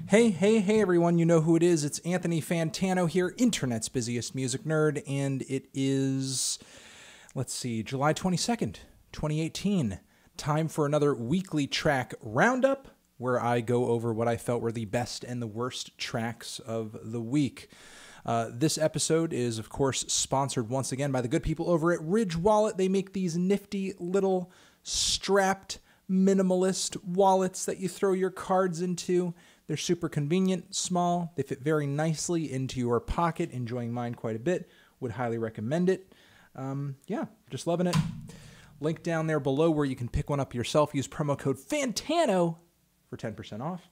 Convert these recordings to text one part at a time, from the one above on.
Hey, everyone, you know who it is. It's Anthony Fantano here, internet's busiest music nerd, and it is, let's see, July 22nd, 2018. Time for another weekly track roundup, where I go over what I felt were the best and the worst tracks of the week. This episode is, of course, sponsored once again by the good people over at Ridge Wallet. They make these nifty little strapped minimalist wallets that you throw your cards into. They're super convenient, small, they fit very nicely into your pocket, enjoying mine quite a bit, would highly recommend it. Yeah, just loving it. Link down there below where you can pick one up yourself. Use promo code FANTANO for 10% off.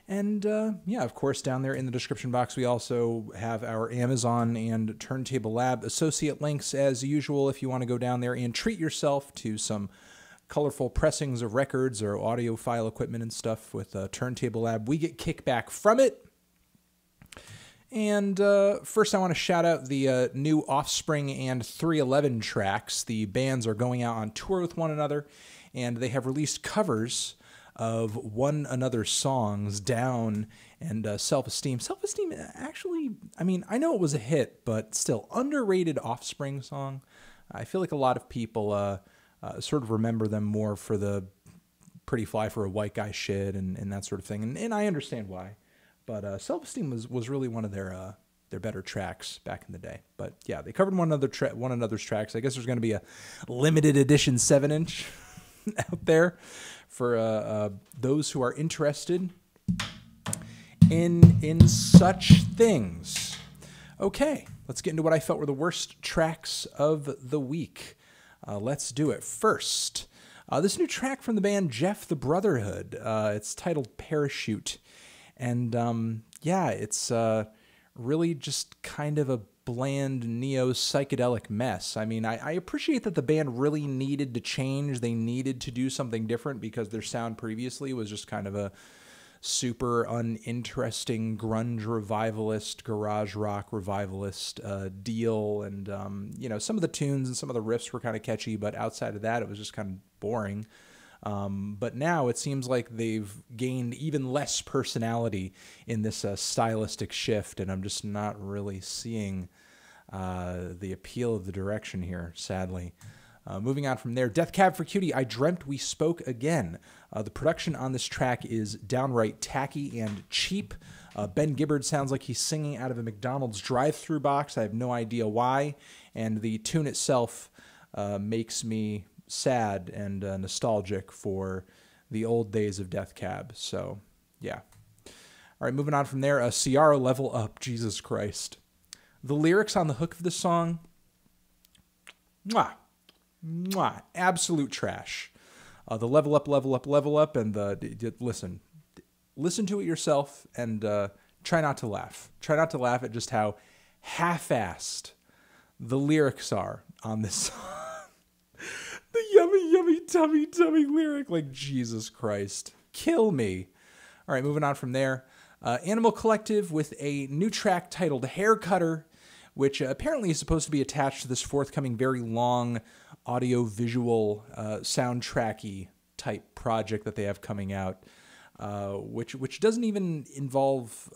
And yeah, of course, down there in the description box, we also have our Amazon and Turntable Lab associate links as usual if you want to go down there and treat yourself to some colorful pressings of records or audiophile equipment and stuff with Turntable Lab. We get kickback from it. And first I want to shout out the new Offspring and 311 tracks. The bands are going out on tour with one another, and they have released covers of one another's songs, Down and Self-Esteem. Self-Esteem, actually, I mean, I know it was a hit, but still, underrated Offspring song. I feel like a lot of people sort of remember them more for the pretty fly for a white guy shit and that sort of thing. And I understand why. But Self-Esteem was really one of their better tracks back in the day. But yeah, they covered one another's tracks. I guess there's going to be a limited edition 7-inch out there for those who are interested in such things. Okay, let's get into what I felt were the worst tracks of the week. Let's do it. First, this new track from the band Jeff the Brotherhood. It's titled Parachute. And yeah, it's really just kind of a bland neo-psychedelic mess. I mean, I appreciate that the band really needed to change. They needed to do something different because their sound previously was just kind of a super uninteresting grunge revivalist, garage rock revivalist deal. And, you know, some of the tunes and some of the riffs were kind of catchy, but outside of that, it was just kind of boring. But now it seems like they've gained even less personality in this stylistic shift, and I'm just not really seeing the appeal of the direction here, sadly. Moving on from there, Death Cab for Cutie, I Dreamt We Spoke Again. The production on this track is downright tacky and cheap. Ben Gibbard sounds like he's singing out of a McDonald's drive-thru box. I have no idea why. And the tune itself makes me sad and nostalgic for the old days of Death Cab. So, yeah. All right, moving on from there, Ciara, Level Up, Jesus Christ. The lyrics on the hook of the song, mwah. Mwah, absolute trash. The level up, and the listen to it yourself, and try not to laugh. Try not to laugh at just how half-assed the lyrics are on this song. The yummy, tummy lyric, like Jesus Christ, kill me. All right, moving on from there. Animal Collective with a new track titled Hair Cutter, which apparently is supposed to be attached to this forthcoming very long audio-visual soundtracky type project that they have coming out, which doesn't even involve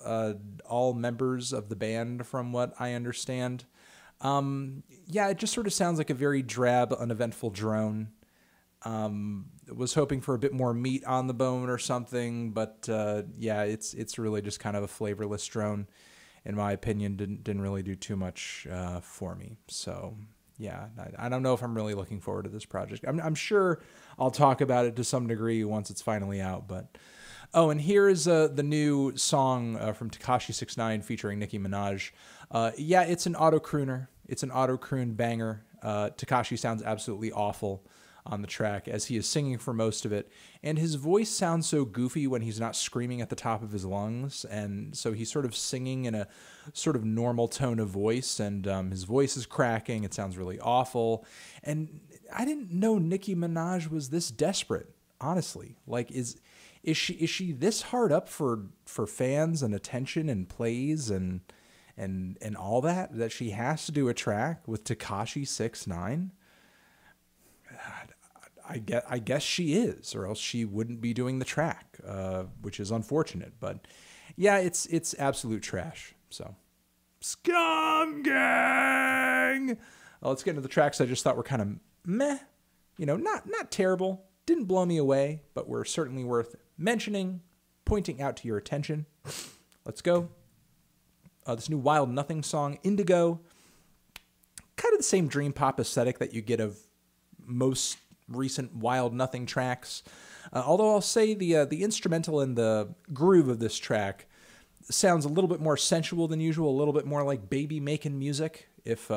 all members of the band, from what I understand. Yeah, it just sort of sounds like a very drab, uneventful drone. Was hoping for a bit more meat on the bone or something, but yeah, it's really just kind of a flavorless drone. In my opinion, didn't really do too much for me. So yeah, I don't know if I'm really looking forward to this project. I'm sure I'll talk about it to some degree once it's finally out. But oh, and here is the new song from Tekashi 6ix9ine featuring Nicki Minaj. Yeah, it's an auto crooner. It's an auto croon banger. Tekashi sounds absolutely awful on the track as he is singing for most of it, and his voice sounds so goofy when he's not screaming at the top of his lungs, and so he's sort of singing in a sort of normal tone of voice, and his voice is cracking. It sounds really awful, and I didn't know Nicki Minaj was this desperate, honestly. Like, is she this hard up for fans and attention and plays and all that she has to do a track with Tekashi 6ix9ine? I guess she is, or else she wouldn't be doing the track, which is unfortunate. But yeah, it's absolute trash. So, Scum Gang. Let's get into the tracks I just thought were kind of meh. You know, not terrible. Didn't blow me away, but were certainly worth mentioning, pointing out to your attention. Let's go. This new Wild Nothing song, Indigo. Kind of the same dream pop aesthetic that you get of most recent Wild Nothing tracks. Although I'll say the instrumental and the groove of this track sounds a little bit more sensual than usual, a little bit more like baby making music. If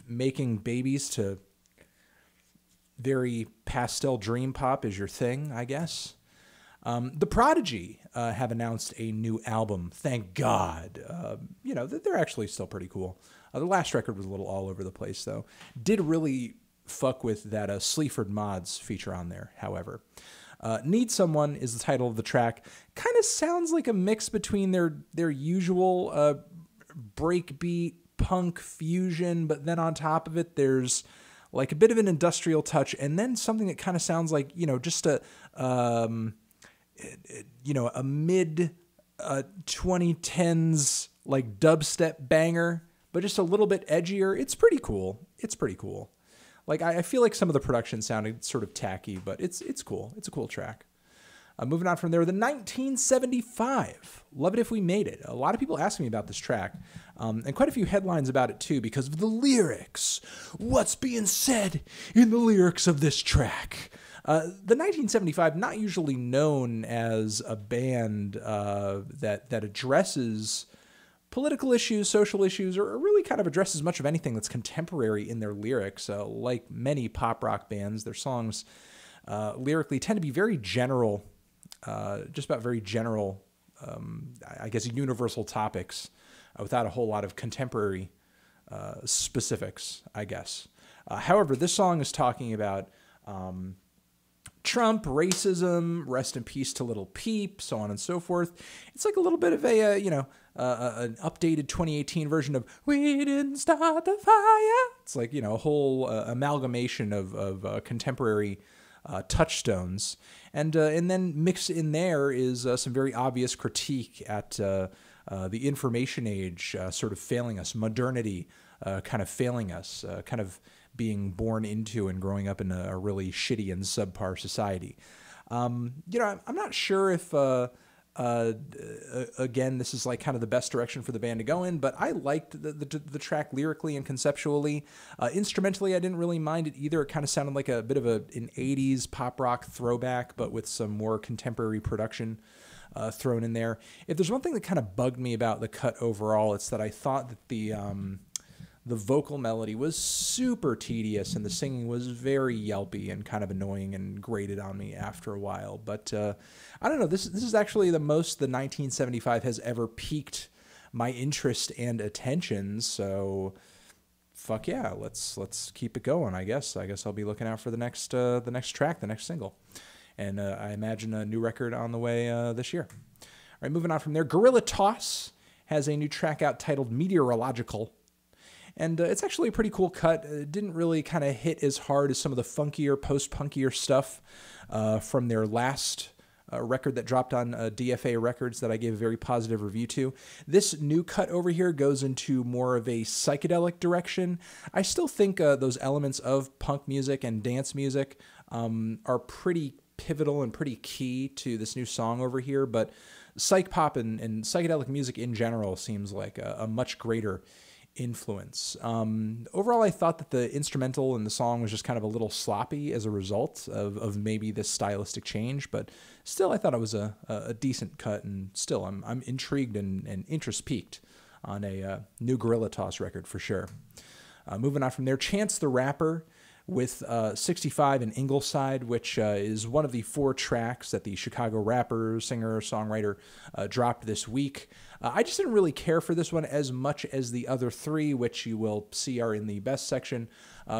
making babies to very pastel dream pop is your thing, I guess. The Prodigy have announced a new album. Thank God. You know, they're actually still pretty cool. The last record was a little all over the place, though. Did really fuck with that Sleaford Mods feature on there, however. Need Someone is the title of the track. Kind of sounds like a mix between their usual breakbeat punk fusion, but then on top of it, there's like a bit of an industrial touch, and then something that kind of sounds like, you know, just a mid 2010s like dubstep banger, but just a little bit edgier. It's pretty cool. It's pretty cool. Like I feel like some of the production sounded sort of tacky, but it's cool. It's a cool track. Moving on from there, the 1975. Love It If We Made It. A lot of people ask me about this track, and quite a few headlines about it too because of the lyrics. What's being said in the lyrics of this track? The 1975, not usually known as a band that addresses political issues, social issues, or really kind of addresses much of anything that's contemporary in their lyrics. Like many pop rock bands, their songs lyrically tend to be very general, just about very general, I guess, universal topics without a whole lot of contemporary specifics, I guess. However, this song is talking about Trump, racism, rest in peace to Little Peep, so on and so forth. It's like a little bit of a, an updated 2018 version of We Didn't Start the Fire. It's like, a whole amalgamation of contemporary touchstones. And then mixed in there is some very obvious critique at the information age sort of failing us, modernity kind of failing us, kind of being born into and growing up in a really shitty and subpar society. I'm not sure if, again, this is like kind of the best direction for the band to go in, but I liked the track lyrically and conceptually. Instrumentally, I didn't really mind it either. It kind of sounded like a bit of an 80s pop rock throwback, but with some more contemporary production thrown in there. If there's one thing that kind of bugged me about the cut overall, it's that I thought that the vocal melody was super tedious and the singing was very yelpy and kind of annoying and grated on me after a while. But I don't know, this is actually the most the 1975 has ever piqued my interest and attention. So fuck yeah, let's keep it going, I guess. I guess I'll be looking out for the next track, the next single. And I imagine a new record on the way this year. All right, moving on from there, Guerilla Toss has a new track out titled Meteorological. And it's actually a pretty cool cut. It didn't really kind of hit as hard as some of the funkier, post-punkier stuff from their last record that dropped on DFA Records that I gave a very positive review to. This new cut over here goes into more of a psychedelic direction. I still think those elements of punk music and dance music are pretty pivotal and pretty key to this new song over here, but psych pop and psychedelic music in general seems like a much greater influence. Overall, I thought that the instrumental in the song was just kind of a little sloppy as a result of maybe this stylistic change, but still I thought it was a decent cut, and still I'm intrigued and interest peaked on a new Guerilla Toss record for sure. Moving on from there, Chance the Rapper with 65 and Ingleside, which is one of the 4 tracks that the Chicago rapper, singer, songwriter dropped this week. I just didn't really care for this one as much as the other 3, which you will see are in the best section,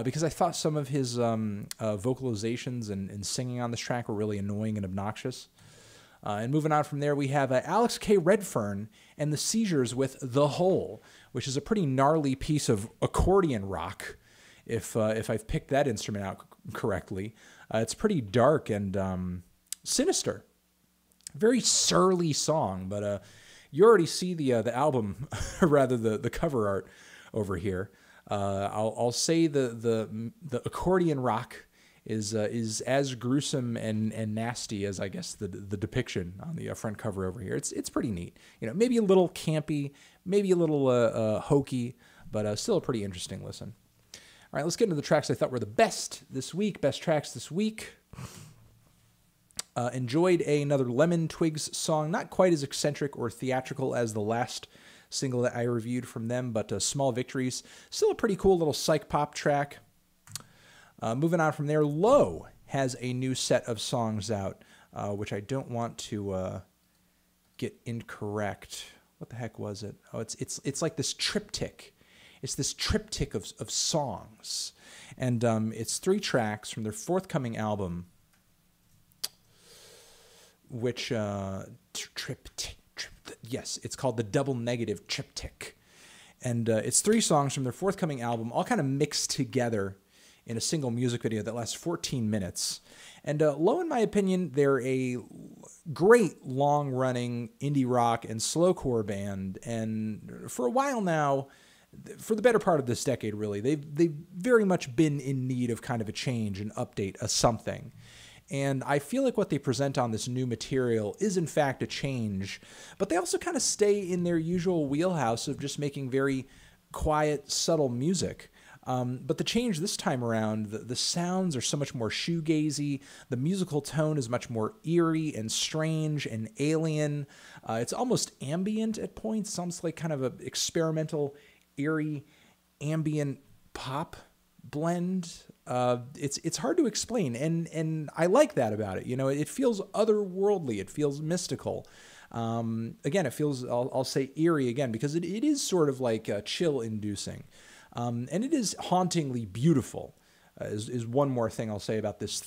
because I thought some of his vocalizations and singing on this track were really annoying and obnoxious. And moving on from there, we have Alex K. Redfearn and the Seizures with The Hole, which is a pretty gnarly piece of accordion rock. If I've picked that instrument out correctly. It's pretty dark and sinister. Very surly song, but you already see the album, rather the cover art over here. I'll say the accordion rock is as gruesome and nasty as, I guess, the depiction on the front cover over here. It's pretty neat. You know, maybe a little campy, maybe a little hokey, but still a pretty interesting listen. All right, let's get into the tracks I thought were the best this week. Best tracks this week. Enjoyed another Lemon Twigs song. Not quite as eccentric or theatrical as the last single that I reviewed from them, but Small Victories. Still a pretty cool little psych pop track. Moving on from there, Low has a new set of songs out, which I don't want to get incorrect. What the heck was it? Oh, it's like this triptych. It's this triptych of songs. And it's 3 tracks from their forthcoming album, which, yes, it's called the Double Negative Triptych. And it's 3 songs from their forthcoming album, all kind of mixed together in a single music video that lasts 14 minutes. And Low, in my opinion, they're a great long-running indie rock and slowcore band. And for a while now, for the better part of this decade, really, they've very much been in need of kind of a change, an update, a something. And I feel like what they present on this new material is, in fact, a change. But they also kind of stay in their usual wheelhouse of just making very quiet, subtle music. But the change this time around, the sounds are so much more shoegazy. The musical tone is much more eerie and strange and alien. It's almost ambient at points. Sounds like kind of an experimental, eerie, ambient pop blend. It's hard to explain, and I like that about it. You know, it feels otherworldly. It feels mystical. Again, it feels, I'll say eerie again, because it is sort of like chill-inducing. And it is hauntingly beautiful, is one more thing I'll say about this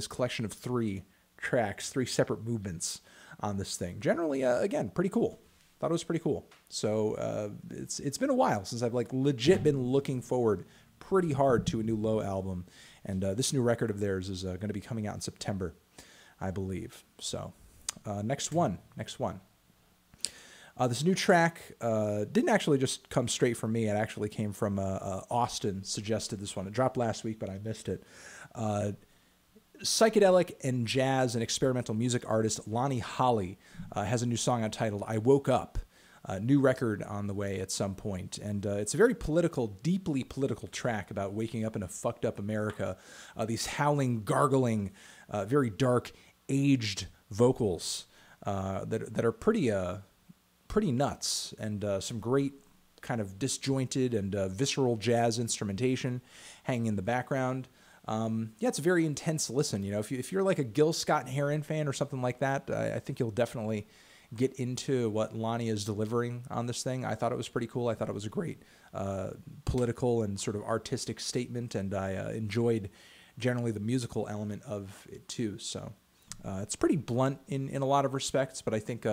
collection of 3 tracks, 3 separate movements on this thing. Generally, again, pretty cool. Thought it was pretty cool. So it's been a while since I've like legit been looking forward pretty hard to a new Low album. And this new record of theirs is going to be coming out in September, I believe. So next one. This new track didn't actually just come straight from me. It actually came from Austin suggested this one. It dropped last week, but I missed it. Psychedelic and jazz and experimental music artist Lonnie Holley has a new song entitled I Woke Up. New record on the way at some point. And it's a very political, deeply political track about waking up in a fucked up America. These howling, gargling, very dark, aged vocals that are pretty nuts, and some great kind of disjointed and visceral jazz instrumentation hanging in the background. Yeah, it's a very intense listen. You know, if you're like a Gil Scott-Heron fan or something like that, I think you'll definitely get into what Lonnie is delivering on this thing. I thought it was pretty cool. I thought it was a great political and sort of artistic statement, and I enjoyed generally the musical element of it too. So it's pretty blunt in a lot of respects, but I think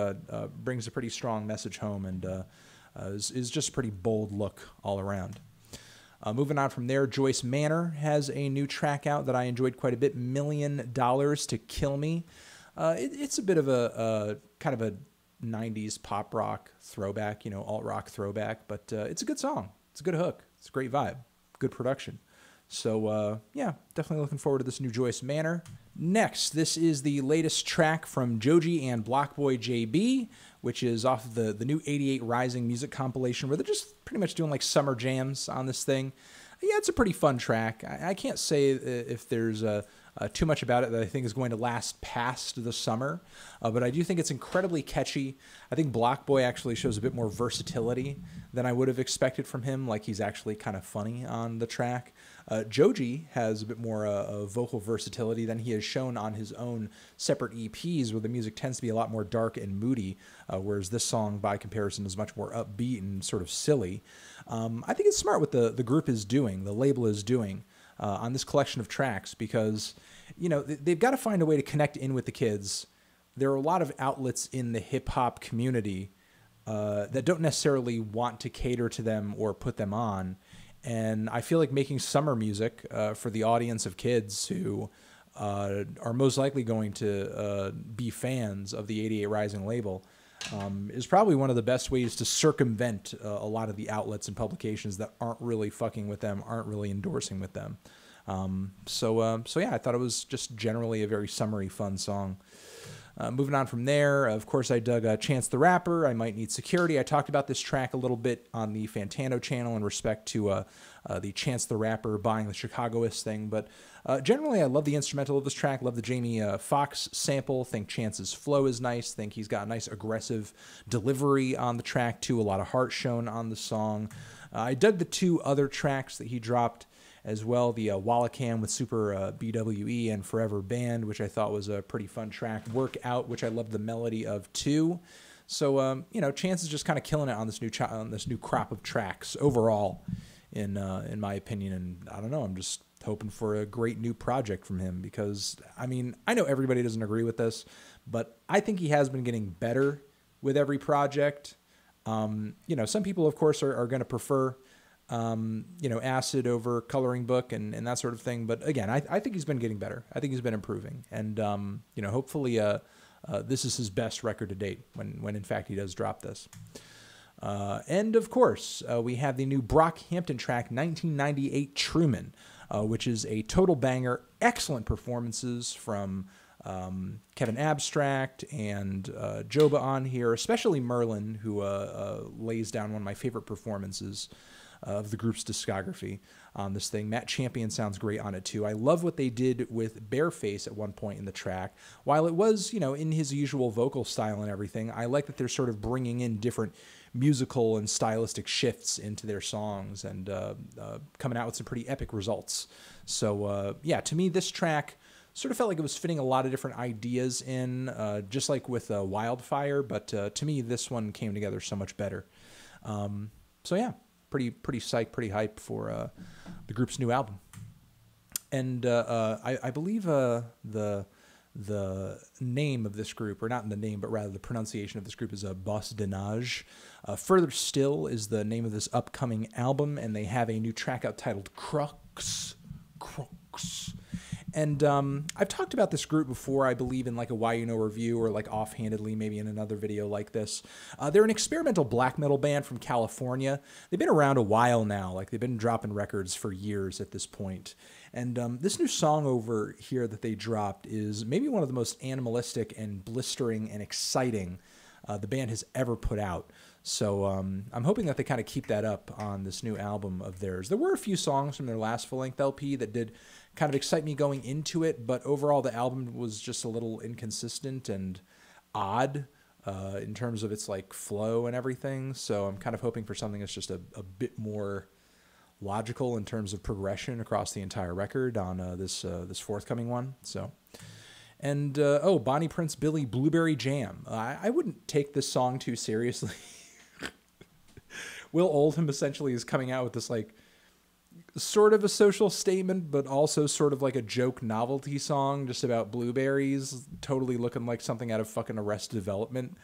brings a pretty strong message home, and is just a pretty bold look all around. Moving on from there, Joyce Manor has a new track out that I enjoyed quite a bit, $1 Million to Kill Me. It's a bit of a kind of a 90s pop rock throwback, you know, alt rock throwback, but it's a good song. It's a good hook. It's a great vibe. Good production. So, yeah, definitely looking forward to this new Joyce Manor. Next, this is the latest track from Joji and BlocBoy JB, which is off of the new 88 Rising music compilation, where they're just pretty much doing like summer jams on this thing. Yeah, it's a pretty fun track. I can't say if there's too much about it that I think is going to last past the summer, but I do think it's incredibly catchy. I think BlocBoy actually shows a bit more versatility than I would have expected from him, like he's actually kind of funny on the track. Joji has a bit more vocal versatility than he has shown on his own separate EPs, where the music tends to be a lot more dark and moody, whereas this song, by comparison, is much more upbeat and sort of silly. I think it's smart what the group is doing, the label is doing, on this collection of tracks, because, you know, they've got to find a way to connect in with the kids. There are a lot of outlets in the hip-hop community that don't necessarily want to cater to them or put them on. And I feel like making summer music for the audience of kids who are most likely going to be fans of the 88 Rising label is probably one of the best ways to circumvent a lot of the outlets and publications that aren't really fucking with them, aren't really endorsing with them. So yeah, I thought it was just generally a very summery, fun song. Moving on from there, of course, I dug Chance the Rapper, I Might Need Security. I talked about this track a little bit on the Fantano channel in respect to the Chance the Rapper buying the Chicagoist thing, but generally I love the instrumental of this track, love the Jamie Foxx sample, think Chance's flow is nice, think he's got a nice aggressive delivery on the track too, a lot of heart shown on the song. I dug the 2 other tracks that he dropped as well, the Wallacam with Super BWE and Forever Band, which I thought was a pretty fun track. Workout, which I loved the melody of too. So, you know, Chance is just kind of killing it on this new crop of tracks overall, in my opinion. And I don't know, I'm just hoping for a great new project from him because, I mean, I know everybody doesn't agree with this, but I think he has been getting better with every project. You know, some people, of course, are going to prefer you know, Acid over Coloring Book and that sort of thing. But again, I think he's been getting better. I think he's been improving. And, you know, hopefully this is his best record to date when in fact he does drop this. And of course, we have the new Brockhampton track, 1998 Truman, which is a total banger. Excellent performances from Kevin Abstract and Joba on here, especially Merlin, who lays down one of my favorite performances of the group's discography on this thing. Matt Champion sounds great on it too. I love what they did with Bareface at one point in the track. While it was, you know, in his usual vocal style and everything, I like that they're sort of bringing in different musical and stylistic shifts into their songs and coming out with some pretty epic results. So yeah, to me, this track sort of felt like it was fitting a lot of different ideas in, just like with Wildfire, but to me, this one came together so much better. So yeah, pretty psyched, pretty hyped for the group's new album. And I believe the name of this group, or not the name, but rather the pronunciation of this group is Bosse-de-nage. Further Still is the name of this upcoming album, and they have a new track out titled Crux. And I've talked about this group before, I believe, in like a Why You Know review or like offhandedly, maybe in another video like this. They're an experimental black metal band from California. They've been around a while now. Like, they've been dropping records for years at this point. And this new song over here that they dropped is maybe one of the most animalistic and blistering and exciting the band has ever put out. So I'm hoping that they kind of keep that up on this new album of theirs. There were a few songs from their last full-length LP that did kind of excite me going into it, but overall the album was just a little inconsistent and odd in terms of its like flow and everything. So I'm kind of hoping for something that's just a bit more logical in terms of progression across the entire record on this forthcoming one. So. And, oh, Bonnie Prince Billy Blueberry Jam. I wouldn't take this song too seriously. Will Oldham essentially is coming out with this, like, sort of a social statement, but also sort of like a joke novelty song just about blueberries, totally looking like something out of fucking Arrested Development.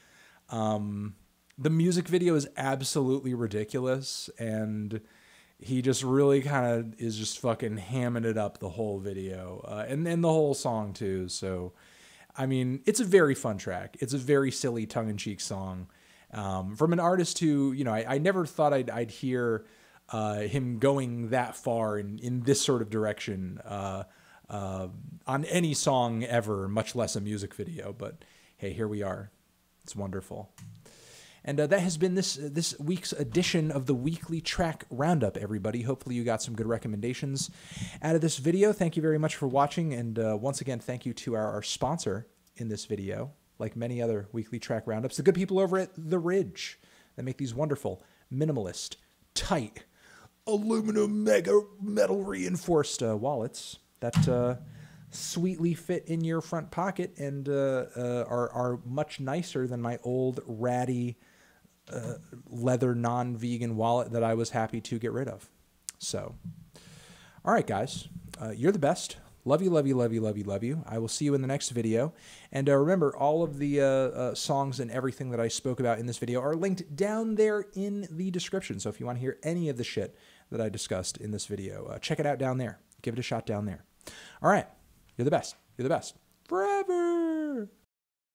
The music video is absolutely ridiculous, and he just really kind of is just fucking hamming it up the whole video, and the whole song too. So, I mean, it's a very fun track. It's a very silly tongue-in-cheek song from an artist who, you know, I never thought I'd hear him going that far in this sort of direction on any song ever, much less a music video. But hey, here we are. It's wonderful. And that has been this week's edition of the Weekly Track Roundup, everybody. Hopefully you got some good recommendations out of this video. Thank you very much for watching. And once again, thank you to our sponsor in this video, like many other Weekly Track Roundups, the good people over at The Ridge that make these wonderful, minimalist, tight, aluminum mega metal reinforced wallets that sweetly fit in your front pocket and are much nicer than my old ratty leather non-vegan wallet that I was happy to get rid of. So, all right, guys, you're the best. Love you, love you, love you, love you, love you. I will see you in the next video. And remember, all of the songs and everything that I spoke about in this video are linked down there in the description. So if you want to hear any of the shit that I discussed in this video. Check it out down there. Give it a shot down there. All right. You're the best. You're the best. Forever.